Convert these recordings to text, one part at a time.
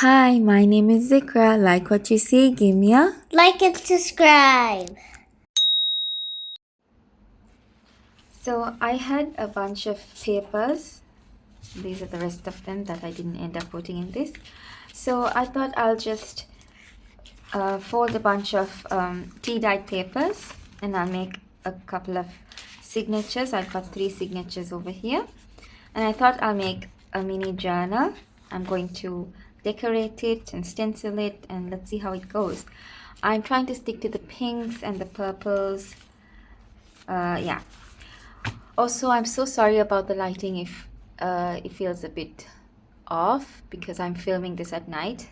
Hi, my name is Zikra. Like what you see, give me a Like and subscribe. So I had a bunch of papers. These are the rest of them that I didn't end up putting in this. So I thought I'll just fold a bunch of tea-dyed papers and I'll make a couple of signatures. I've got 3 signatures over here. And I thought I'll make a mini journal. I'm going to decorate it and stencil it and let's see how it goes. I'm trying to stick to the pinks and the purples. Yeah. Also, I'm so sorry about the lighting if it feels a bit off because I'm filming this at night.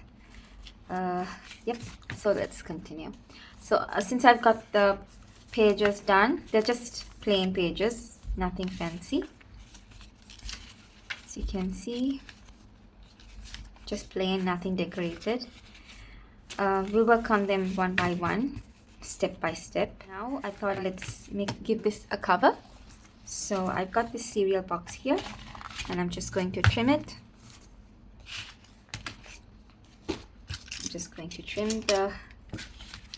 Yep, so let's continue. So since I've got the pages done, they're just plain pages, nothing fancy. As you can see, just plain, nothing decorated. We'll work on them one by one, step by step. Now I thought let's give this a cover. So I've got this cereal box here and I'm just going to trim it. I'm just going to trim the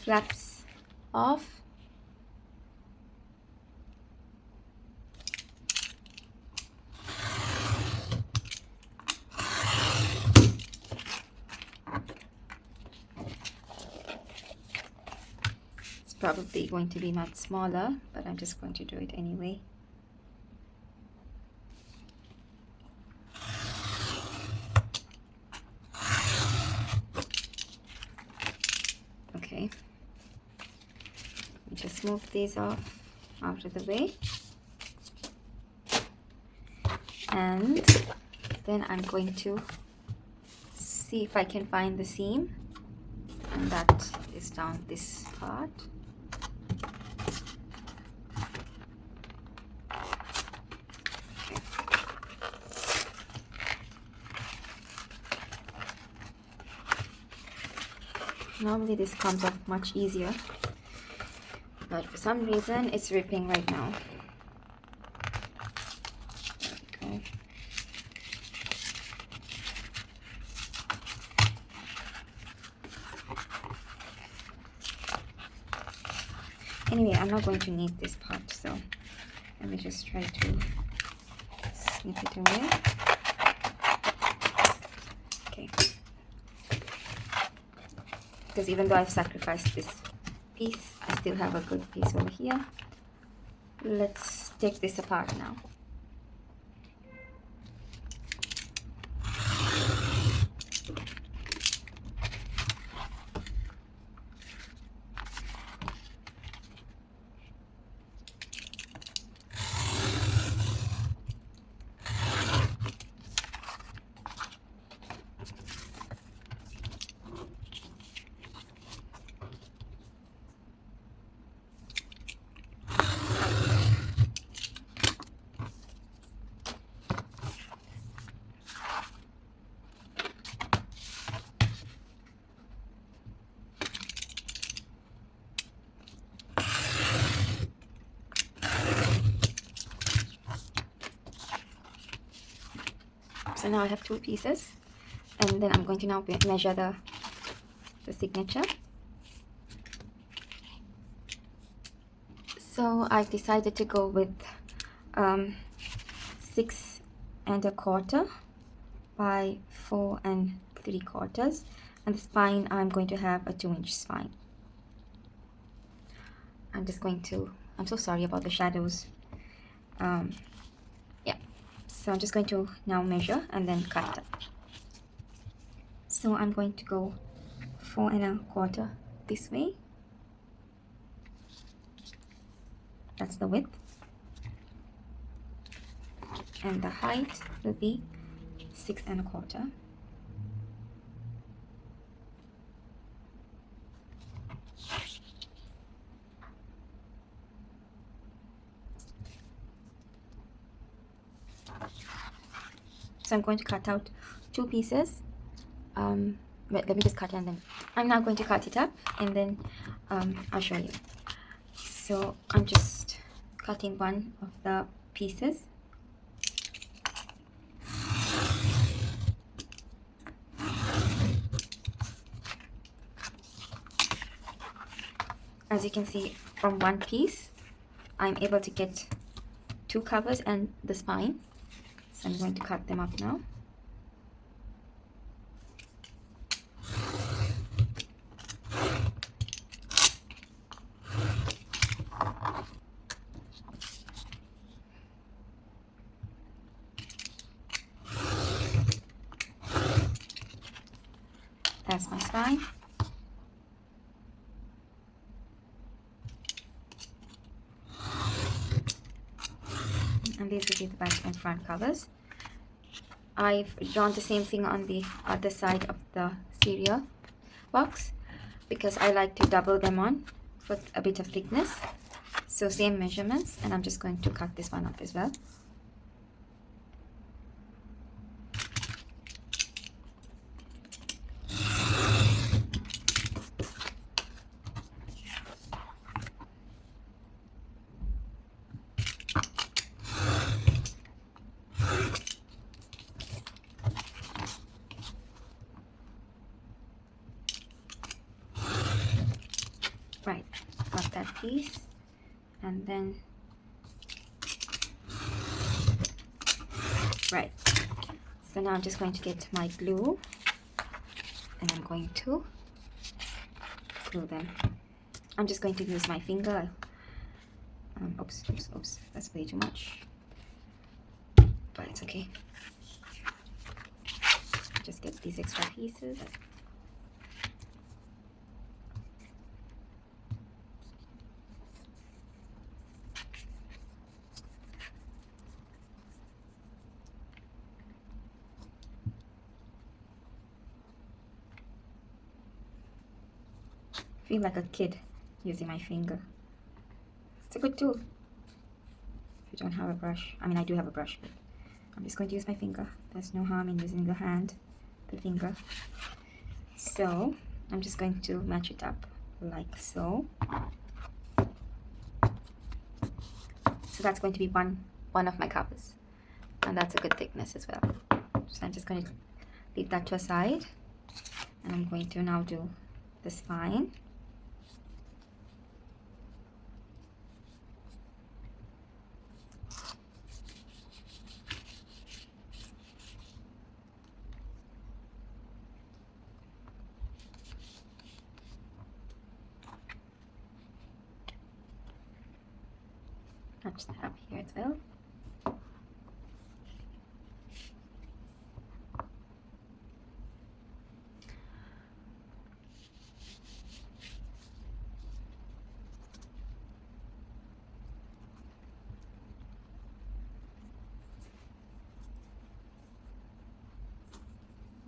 flaps off. It's probably going to be much smaller, but I'm just going to do it anyway. Okay, just move these off out of the way, and then I'm going to see if I can find the seam, and that is down this part. Normally this comes off much easier, but for some reason it's ripping right now. Okay. Anyway, I'm not going to need this part, so let me just try to snip it away. Okay. Because even though I've sacrificed this piece, I still have a good piece over here. Let's take this apart now. So now I have 2 pieces, and then I'm going to now measure the signature. So I've decided to go with 6 1/4 by 4 3/4, and the spine I'm going to have a 2-inch spine. I'm so sorry about the shadows. Yeah, so I'm just going to now measure and then cut. So I'm going to go 4 1/4 this way. That's the width, and the height will be 6 1/4. So I'm going to cut out 2 pieces. Let me just cut, and then I'm now going to cut it up, and then I'll show you. So I'm just cutting one of the pieces. As you can see, from one piece I'm able to get two covers and the spine. So I'm going to cut them up now. That's my spine. And these will be the back and front covers. I've drawn the same thing on the other side of the cereal box because I like to double them on for a bit of thickness. So same measurements, and I'm just going to cut this one up as well. Right, got that piece, and then right, so now I'm just going to get my glue and I'm going to glue them. I'm just going to use my finger. Oops, that's way too much, but it's okay. Just get these extra pieces. Feel like a kid using my finger. It's a good tool if you don't have a brush. I mean, I do have a brush, but I'm just going to use my finger. There's no harm in using the hand, the finger. So I'm just going to match it up like so. So that's going to be one of my covers, and that's a good thickness as well. So I'm just going to leave that to a side, and I'm going to now do the spine. Match that up here as well.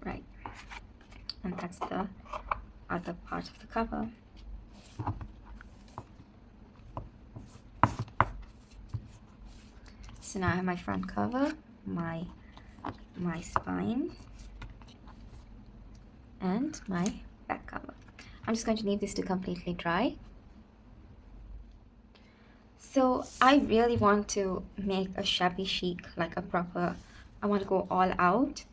Right, and that's the other part of the cover. So now I have my front cover, my spine, and my back cover. I'm just going to leave this to completely dry. So I really want to make a shabby chic, like a proper, I want to go all out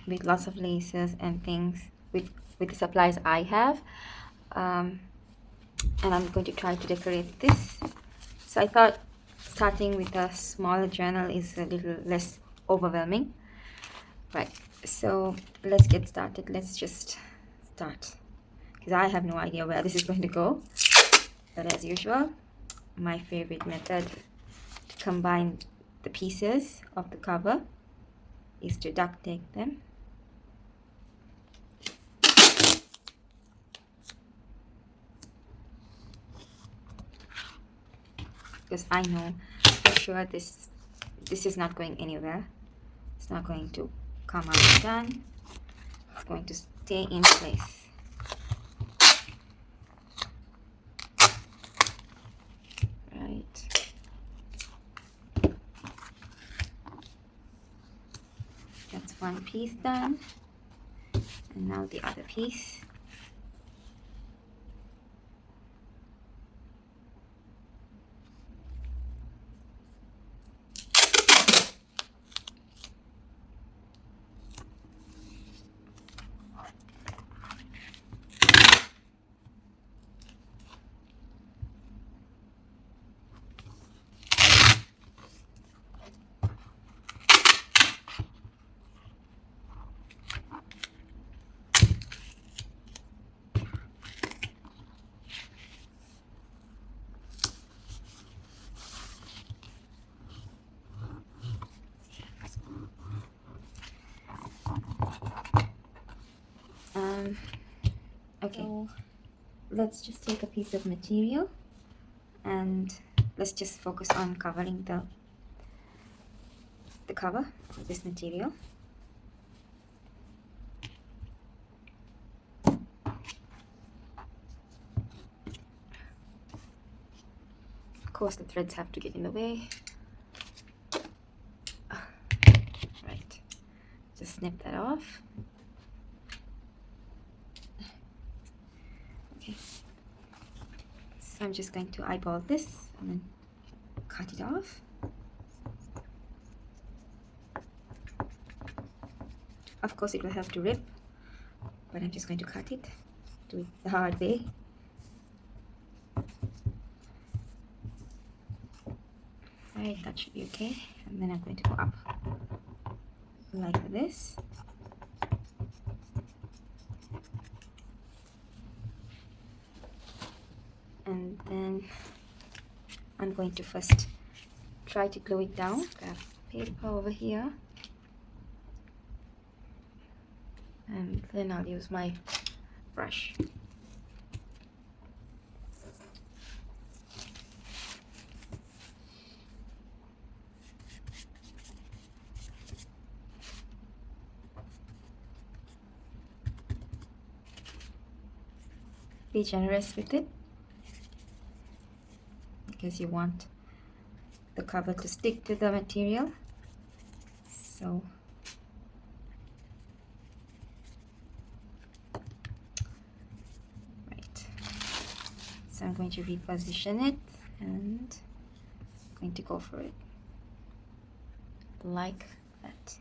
with lots of laces and things with the supplies I have. And I'm going to try to decorate this. So I thought starting with a smaller journal is a little less overwhelming. Right, so let's get started. Let's just start, because I have no idea where this is going to go. But as usual, my favorite method to combine the pieces of the cover is to duct tape them. Because I know for sure this is not going anywhere. It's not going to come out done. It's going to stay in place. Right. That's one piece done. And now the other piece. Okay, so let's just take a piece of material and let's just focus on covering the cover of this material. Of course, the threads have to get in the way. Right, just snip that off. Okay, so I'm just going to eyeball this and then cut it off. Of course, it will have to rip, but I'm just going to cut it, do it the hard way. Right, that should be okay. And then I'm going to go up like this. And then I'm going to first try to glue it down. Grab paper over here. And then I'll use my brush. Be generous with it because you want the cover to stick to the material. So right, so I'm going to reposition it and I'm going to go for it like that.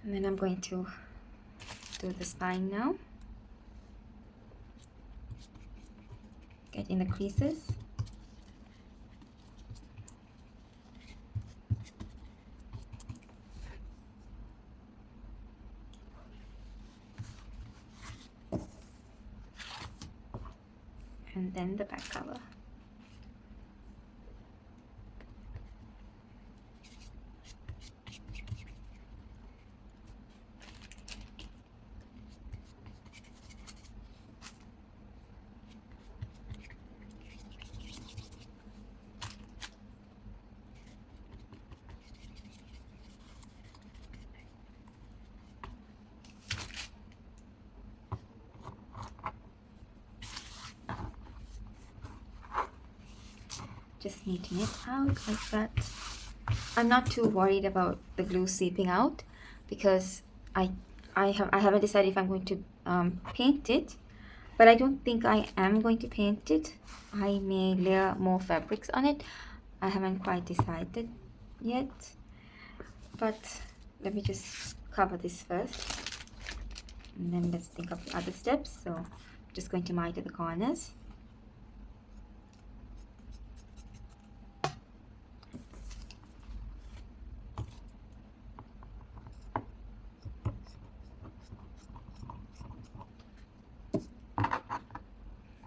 And then I'm going to do the spine now. Get in the creases. And then the back cover. Just neaten it out like that. I'm not too worried about the glue seeping out because I haven't decided if I'm going to paint it, but I don't think I am going to paint it. I may layer more fabrics on it. I haven't quite decided yet, but let me just cover this first and then let's think of the other steps. So I'm just going to miter the corners.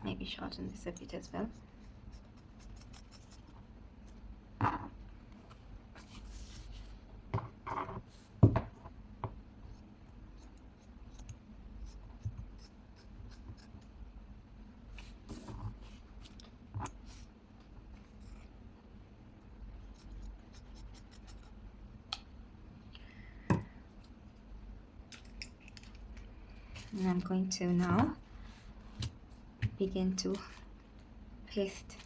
Maybe shorten this a bit as well. And I'm going to now begin to paste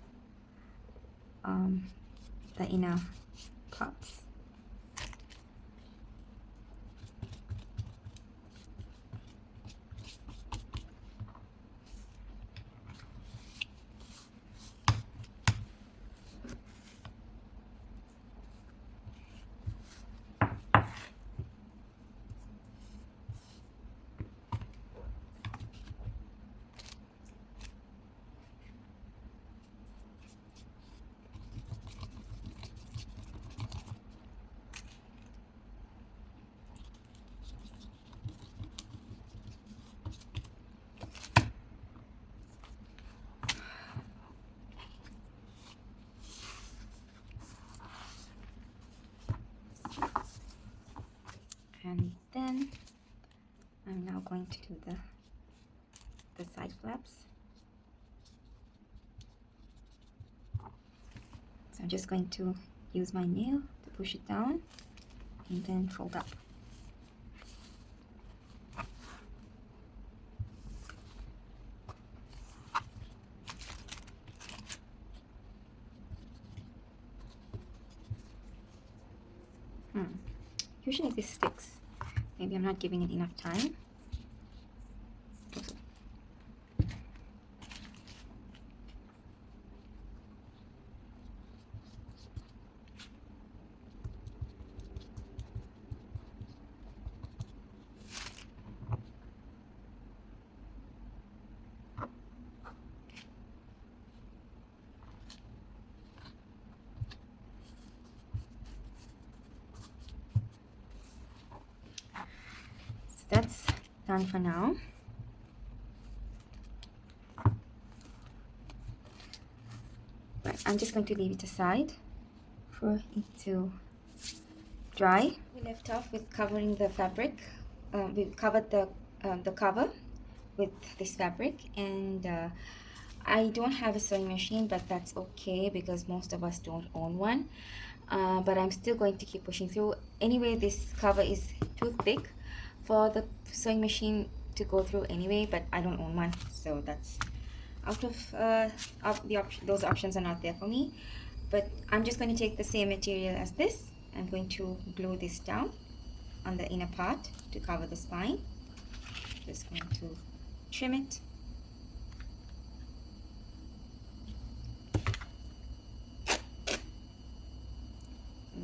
the inner parts. going to do the side flaps. So I'm just going to use my nail to push it down and then fold up. Usually this sticks. Maybe I'm not giving it enough time. That's done for now. Right, I'm just going to leave it aside for it to dry. We left off with covering the fabric. We covered the cover with this fabric, and I don't have a sewing machine, but that's okay because most of us don't own one. But I'm still going to keep pushing through. Anyway, this cover is too thick for the sewing machine to go through anyway, but I don't own one, so that's out of those options are not there for me. But I'm just going to take the same material as this. I'm going to glue this down on the inner part to cover the spine. Just going to trim it.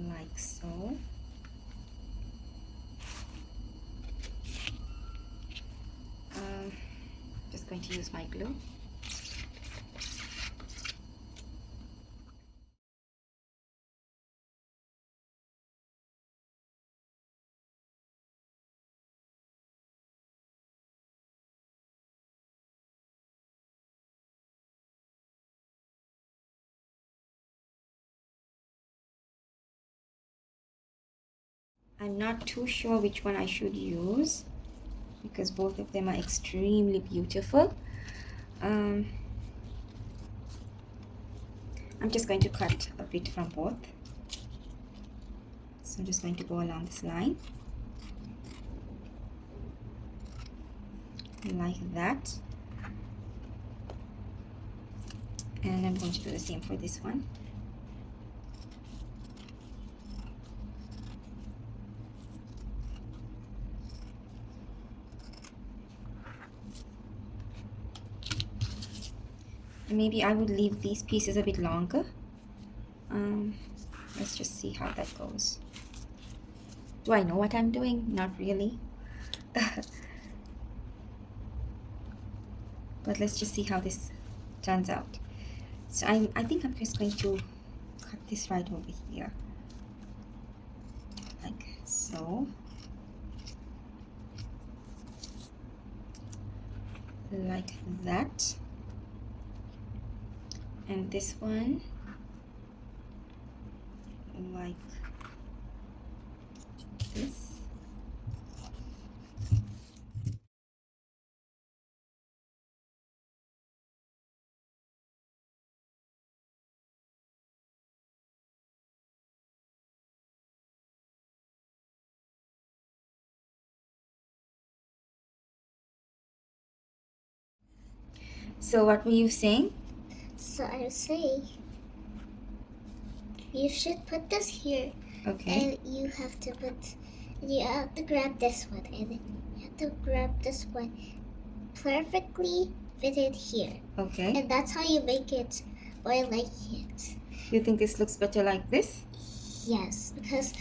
Like so. Just going to use my glue. I'm not too sure which one I should use because both of them are extremely beautiful. I'm just going to cut a bit from both. So I'm just going to go along this line. Like that. And I'm going to do the same for this one. Maybe I would leave these pieces a bit longer. Let's just see how that goes. Do I know what I'm doing? Not really. But let's just see how this turns out. So I think I'm just going to cut this right over here. Like so. Like that. And this one like this. So what were you saying? So I was saying, you should put this here. Okay. And you have to grab this one, and you have to grab this one perfectly fitted here. Okay. And that's how you make it or I like it. You think this looks better like this? Yes, because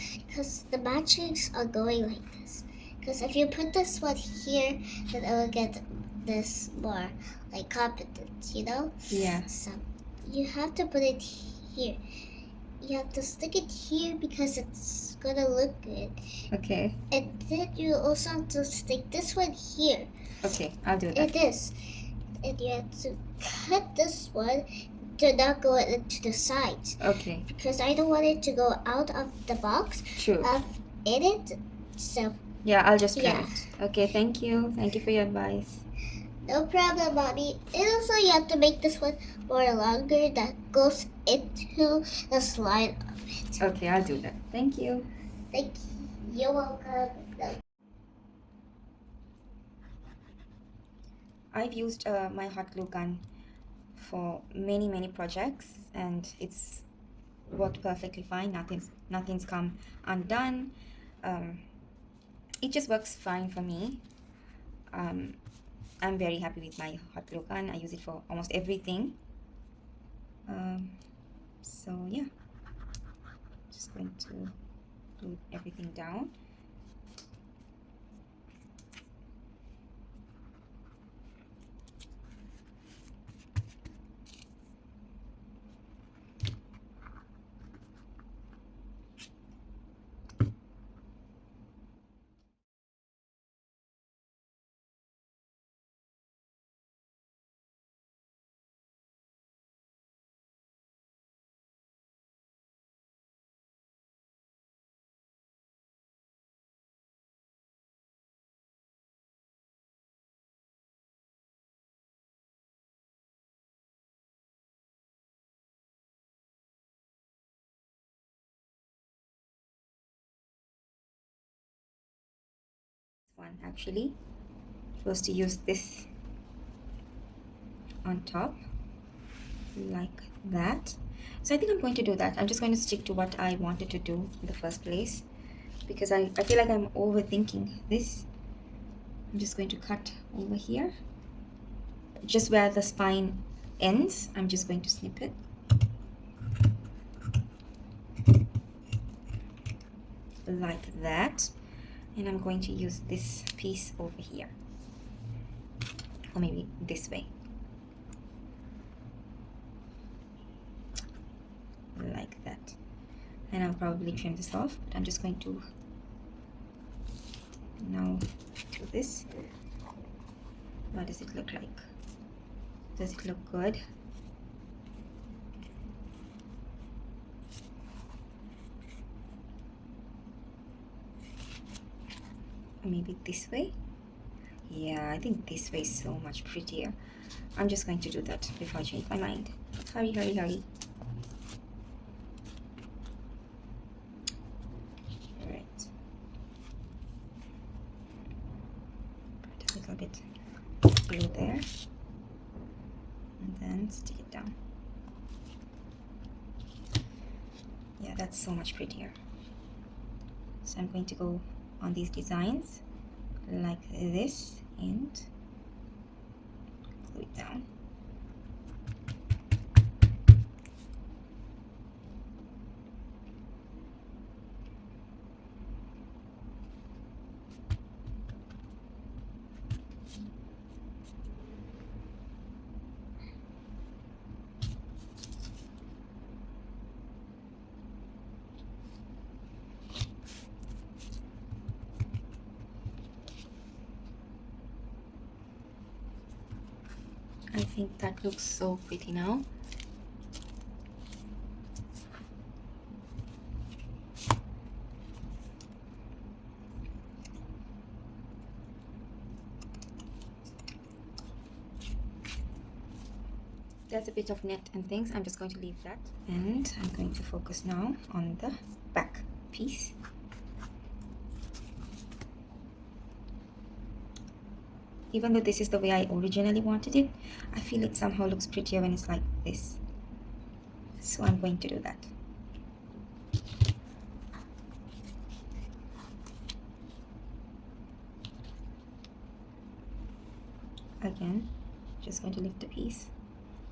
the matchings are going like this. Because if you put this one here, then it will get this more like competent, you know? Yeah. So you have to put it here. You have to stick it here because it's gonna look good. Okay. And then you also have to stick this one here. Okay, I'll do that. It is. And you have to cut this one to not go into the sides. Okay. Because I don't want it to go out of the box. True. In it. So Yeah, I'll just trim Yeah. it. Okay, thank you. Thank you for your advice. No problem, mommy. And also, you have to make this one more longer that goes into the slide of it. Okay, I'll do that. Thank you. Thank you. You're welcome. I've used my hot glue gun for many projects, and it's worked perfectly fine. Nothing's come undone. Um, it just works fine for me. I'm very happy with my hot glue gun. I use it for almost everything. So yeah, just going to glue everything down. One actually, supposed to use this on top like that. So I think I'm going to do that. I'm just going to stick to what I wanted to do in the first place, because I feel like I'm overthinking this. I'm just going to cut over here, just where the spine ends. I'm just going to snip it like that, and I'm going to use this piece over here, or maybe this way, like that. And I'll probably trim this off, but I'm just going to now do this. What does it look like? Does it look good? Or maybe this way? Yeah, I think this way is so much prettier. I'm just going to do that before I change my mind. Hurry, hurry, hurry. Alright. Put a little bit glue there. And then stick it down. Yeah, that's so much prettier. So I'm going to go on these designs like this and glue it down. I think that looks so pretty now. There's a bit of net and things. I'm just going to leave that, and I'm going to focus now on the back piece. Even though this is the way I originally wanted it, I feel it somehow looks prettier when it's like this. So I'm going to do that. Again, just going to lift the piece,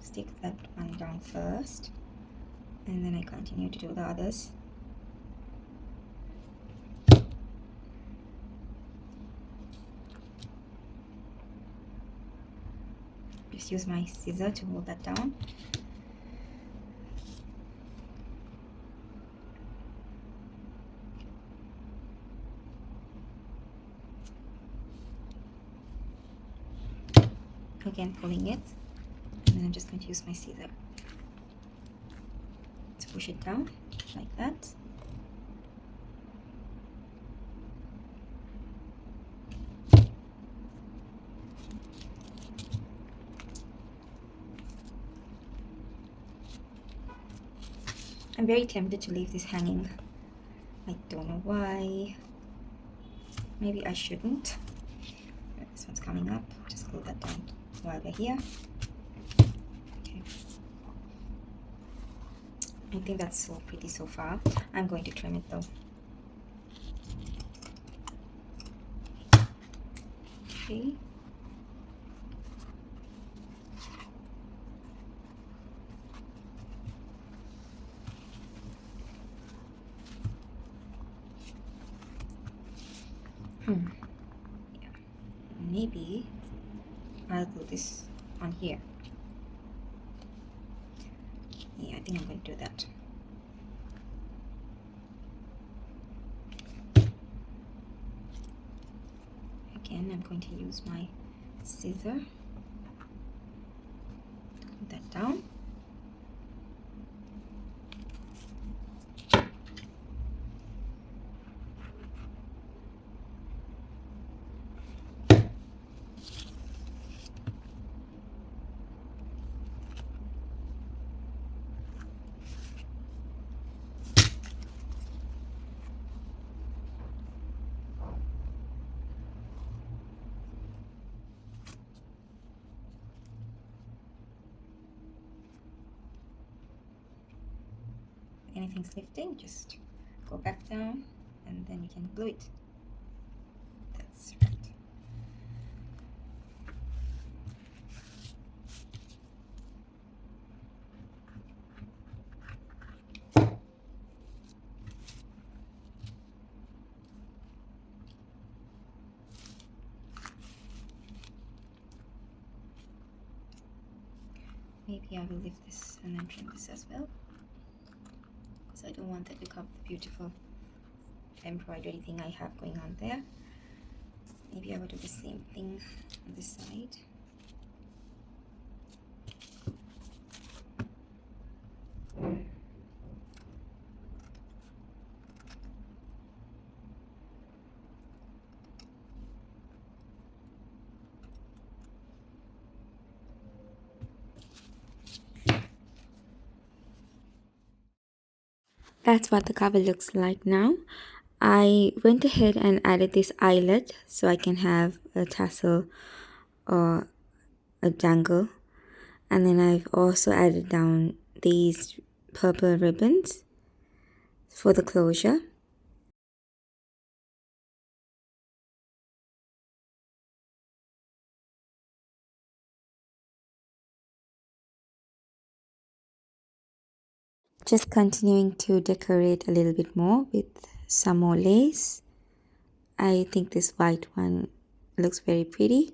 stick that one down first, and then I continue to do the others. Just use my scissor to hold that down. Again, pulling it, and then I'm just going to use my scissor to push it down like that. I'm very tempted to leave this hanging. I don't know why. Maybe I shouldn't. This one's coming up. Just glue that down while we're here. Okay. I think that's so pretty so far. I'm going to trim it though. Okay. Yeah. Maybe I'll glue this on here. Yeah, I think I'm going to do that. Again, I'm going to use my scissor to glue that down. Anything's lifting, just go back down and then you can glue it. That's right. Maybe I will lift this and then trim this as well, because I don't want that to cover the beautiful embroidery thing I have going on there. Maybe I will do the same thing on this side. That's what the cover looks like now. I went ahead and added this eyelet so I can have a tassel or a dangle. And then I've also added down these purple ribbons for the closure. Just continuing to decorate a little bit more with some more lace. I think this white one looks very pretty.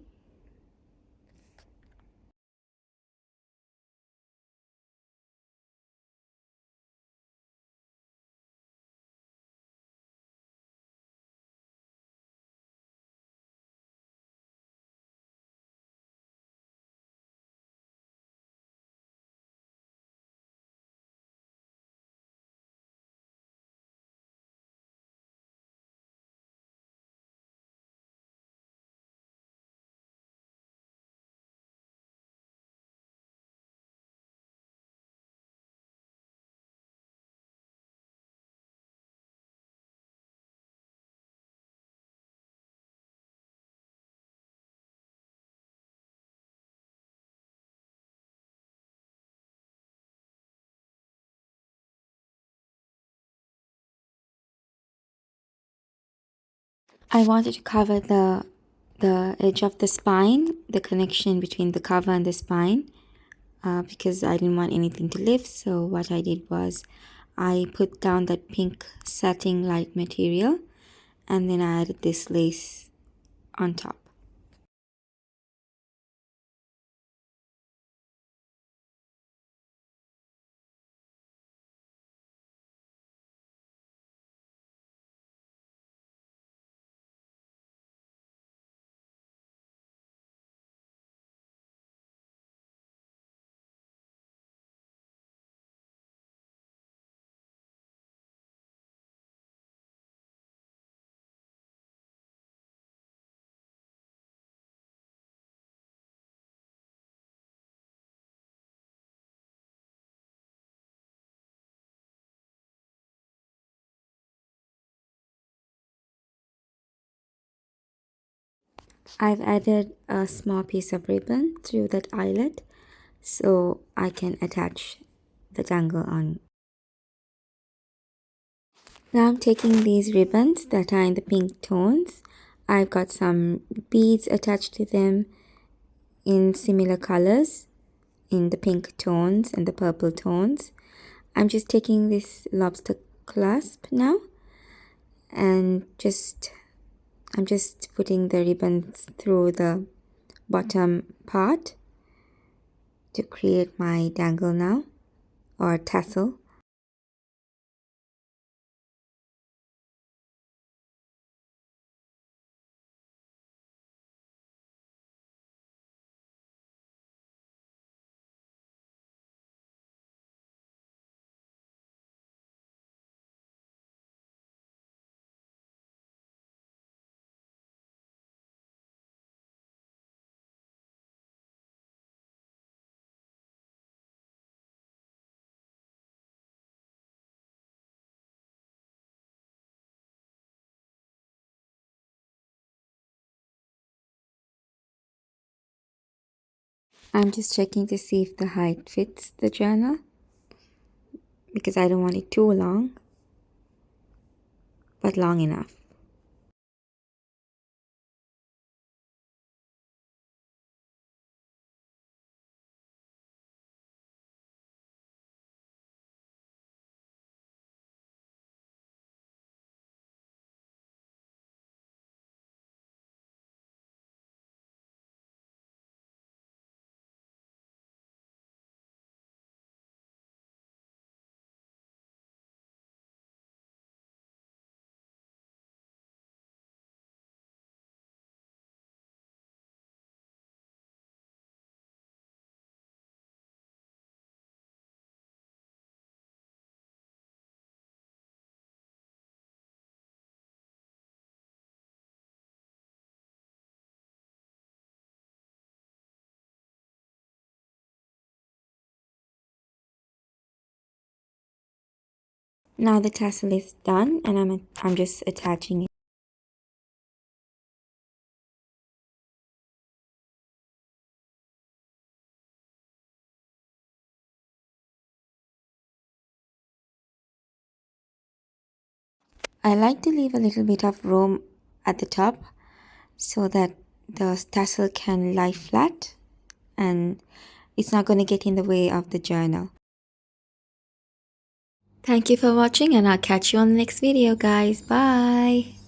I wanted to cover the edge of the spine, the connection between the cover and the spine, because I didn't want anything to lift. So what I did was I put down that pink satin light material and then I added this lace on top. I've added a small piece of ribbon through that eyelet so I can attach the dangle on. Now I'm taking these ribbons that are in the pink tones. I've got some beads attached to them in similar colors in the pink tones and the purple tones. I'm just taking this lobster clasp now and I'm just putting the ribbons through the bottom part to create my dangle now, or tassel. I'm just checking to see if the height fits the journal because I don't want it too long, but long enough. Now the tassel is done and I'm just attaching it. I like to leave a little bit of room at the top so that the tassel can lie flat and it's not going to get in the way of the journal. Thank you for watching and I'll catch you on the next video, guys. Bye!